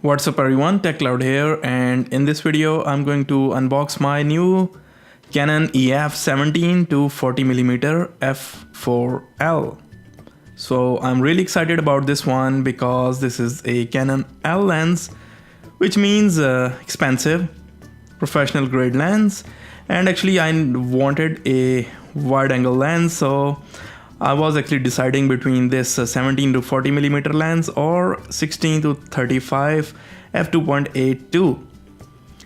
What's up everyone, TechCloud here, and in this video I'm going to unbox my new Canon EF 17 to 40mm f4L. So I'm really excited about this one because this is a Canon L lens, which means expensive, professional grade lens, and actually I wanted a wide angle lens, so I was actually deciding between this 17 to 40mm lens or 16 to 35 f2.8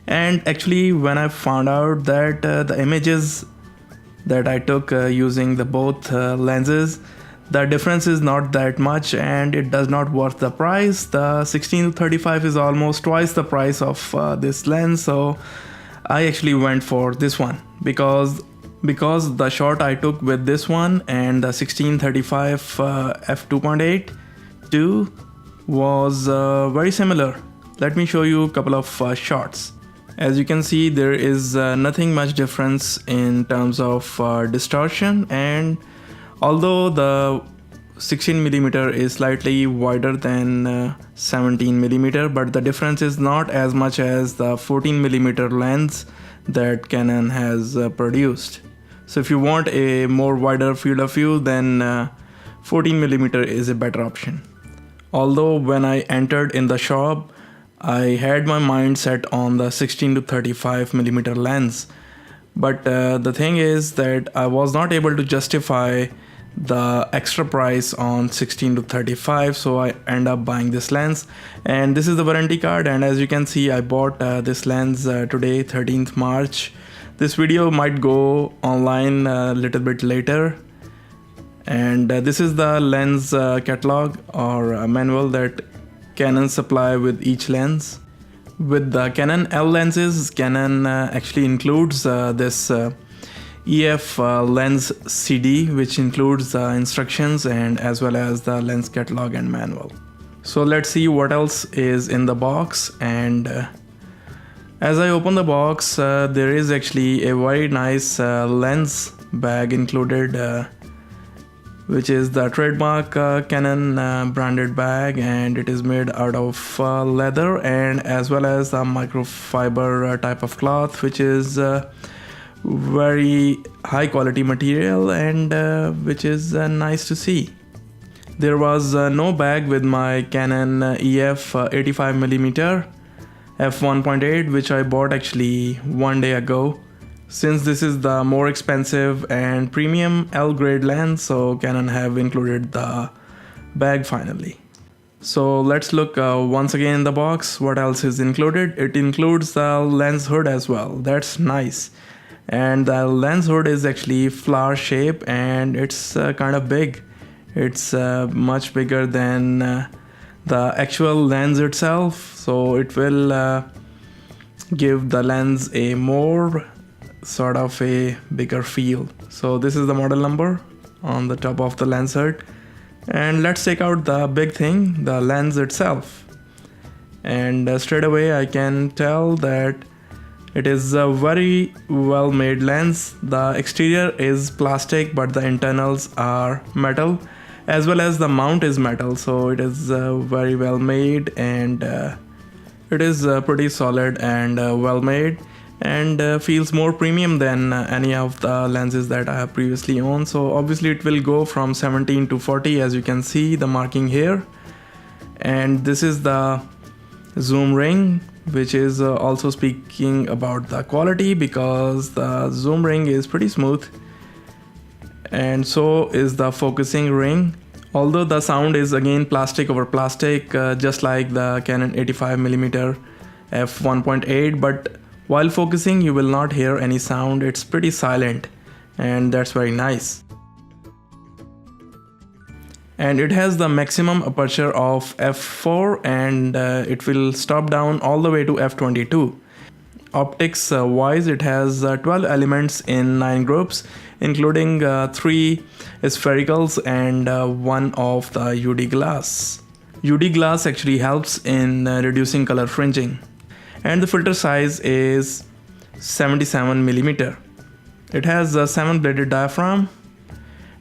and actually when I found out that the images that I took using the both lenses, the difference is not that much and it does not worth the price. The 16 to 35 is almost twice the price of this lens, so I actually went for this one because the shot I took with this one and the 1635 f2.8 2 was very similar. Let me show you a couple of shots. As you can see, there is nothing much difference in terms of distortion, and although the 16mm is slightly wider than 17mm, but the difference is not as much as the 14mm lens that Canon has produced. So if you want a more wider field of view, then 14mm is a better option. Although when I entered in the shop, I had my mind set on the 16 to 35mm lens. But the thing is that I was not able to justify the extra price on 16 to 35, so I end up buying this lens. And this is the warranty card, and as you can see, I bought this lens today, 13th March. This video might go online a little bit later, and this is the lens catalog or manual that Canon supply with each lens. With the Canon L lenses, Canon actually includes this EF lens CD, which includes the instructions and as well as the lens catalog and manual. So let's see what else is in the box. And as I open the box, there is actually a very nice lens bag included, which is the trademark Canon branded bag, and it is made out of leather and as well as a microfiber type of cloth, which is very high quality material and which is nice to see. There was no bag with my Canon EF 85mm f1.8, which I bought actually one day ago. Since this is the more expensive and premium L grade lens, so Canon have included the bag finally. So let's look once again in the box what else is included. It includes the lens hood as well. That's nice. And the lens hood is actually flower shape and it's kind of big. It's much bigger than the actual lens itself, so it will give the lens a more sort of a bigger feel. So this is the model number on the top of the lens hood, and let's take out the big thing, the lens itself. And straight away I can tell that it is a very well made lens. The exterior is plastic but the internals are metal, as well as the mount is metal, so it is very well made, and it is pretty solid and well made, and feels more premium than any of the lenses that I have previously owned. So obviously it will go from 17 to 40, as you can see the marking here. And this is the zoom ring, which is also speaking about the quality, because the zoom ring is pretty smooth, and so is the focusing ring. Although the sound is again plastic over plastic, just like the Canon 85mm f1.8, but while focusing you will not hear any sound. It's pretty silent, and that's very nice. And it has the maximum aperture of f4, and it will stop down all the way to f22. Optics wise, it has 12 elements in 9 groups, including 3 sphericals and 1 of the UD glass. UD glass actually helps in reducing color fringing. And the filter size is 77mm. It has a 7-bladed diaphragm,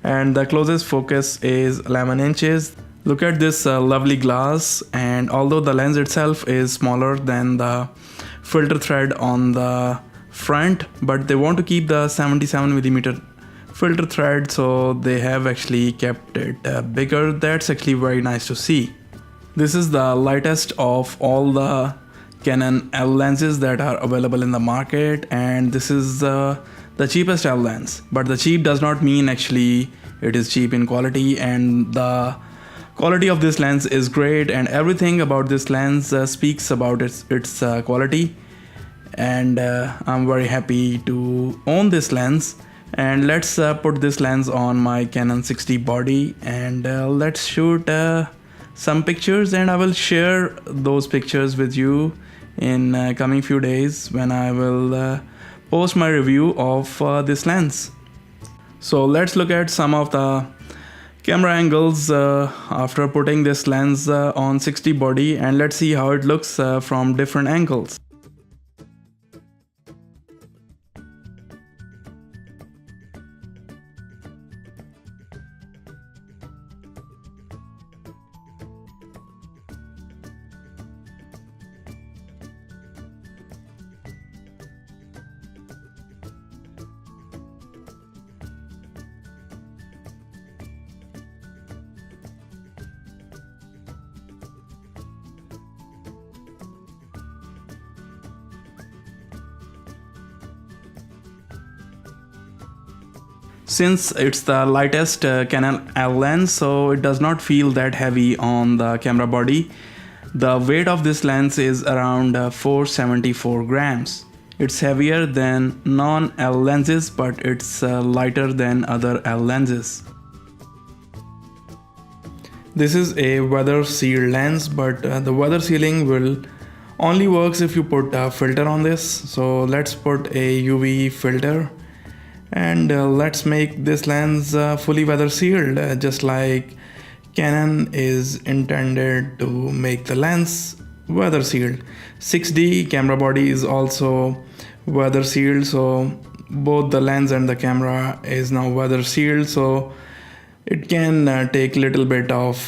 and the closest focus is 11 inches. Look at this lovely glass, and although the lens itself is smaller than the filter thread on the front, but they want to keep the 77mm filter thread, so they have actually kept it bigger. That's actually very nice to see. This is the lightest of all the Canon L lenses that are available in the market, and this is the cheapest L lens. But the cheap does not mean actually it is cheap in quality, and the quality of this lens is great, and everything about this lens speaks about its quality. And I'm very happy to own this lens. And let's put this lens on my Canon 60 body, and let's shoot some pictures, and I will share those pictures with you in coming few days when I will post my review of this lens. So let's look at some of the camera angles after putting this lens on 60 body, and let's see how it looks from different angles. Since it's the lightest Canon L lens, so it does not feel that heavy on the camera body. The weight of this lens is around 474 grams. It's heavier than non-L lenses, but it's lighter than other L lenses. This is a weather sealed lens, but the weather sealing will only works if you put a filter on this. So let's put a UV filter, and let's make this lens fully weather sealed, just like Canon is intended to make the lens weather sealed. 6D camera body is also weather sealed, so both the lens and the camera is now weather sealed, so it can take little bit of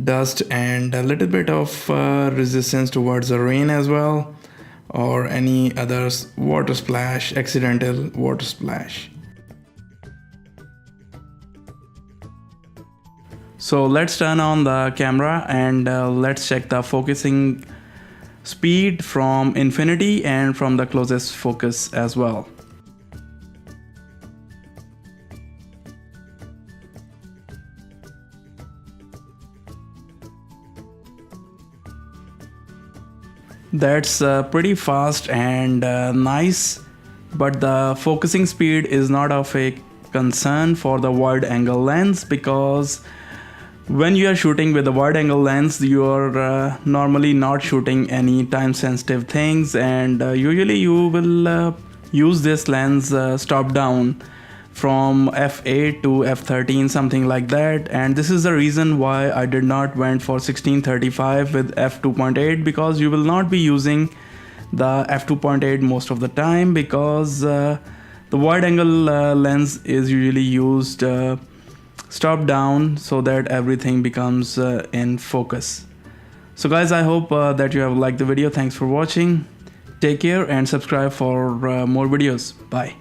dust and a little bit of resistance towards the rain as well, or any other water splash, accidental water splash. So let's turn on the camera, and let's check the focusing speed from infinity and from the closest focus as well. That's pretty fast and nice, but the focusing speed is not of a concern for the wide angle lens, because when you are shooting with a wide angle lens, you are normally not shooting any time sensitive things, and usually you will use this lens stop down from f8 to f13, something like that. And this is the reason why I did not went for 1635 with f2.8, because you will not be using the f2.8 most of the time, because the wide angle lens is usually used stop down so that everything becomes in focus. So guys, I hope that you have liked the video. Thanks for watching. Take care and subscribe for more videos. Bye.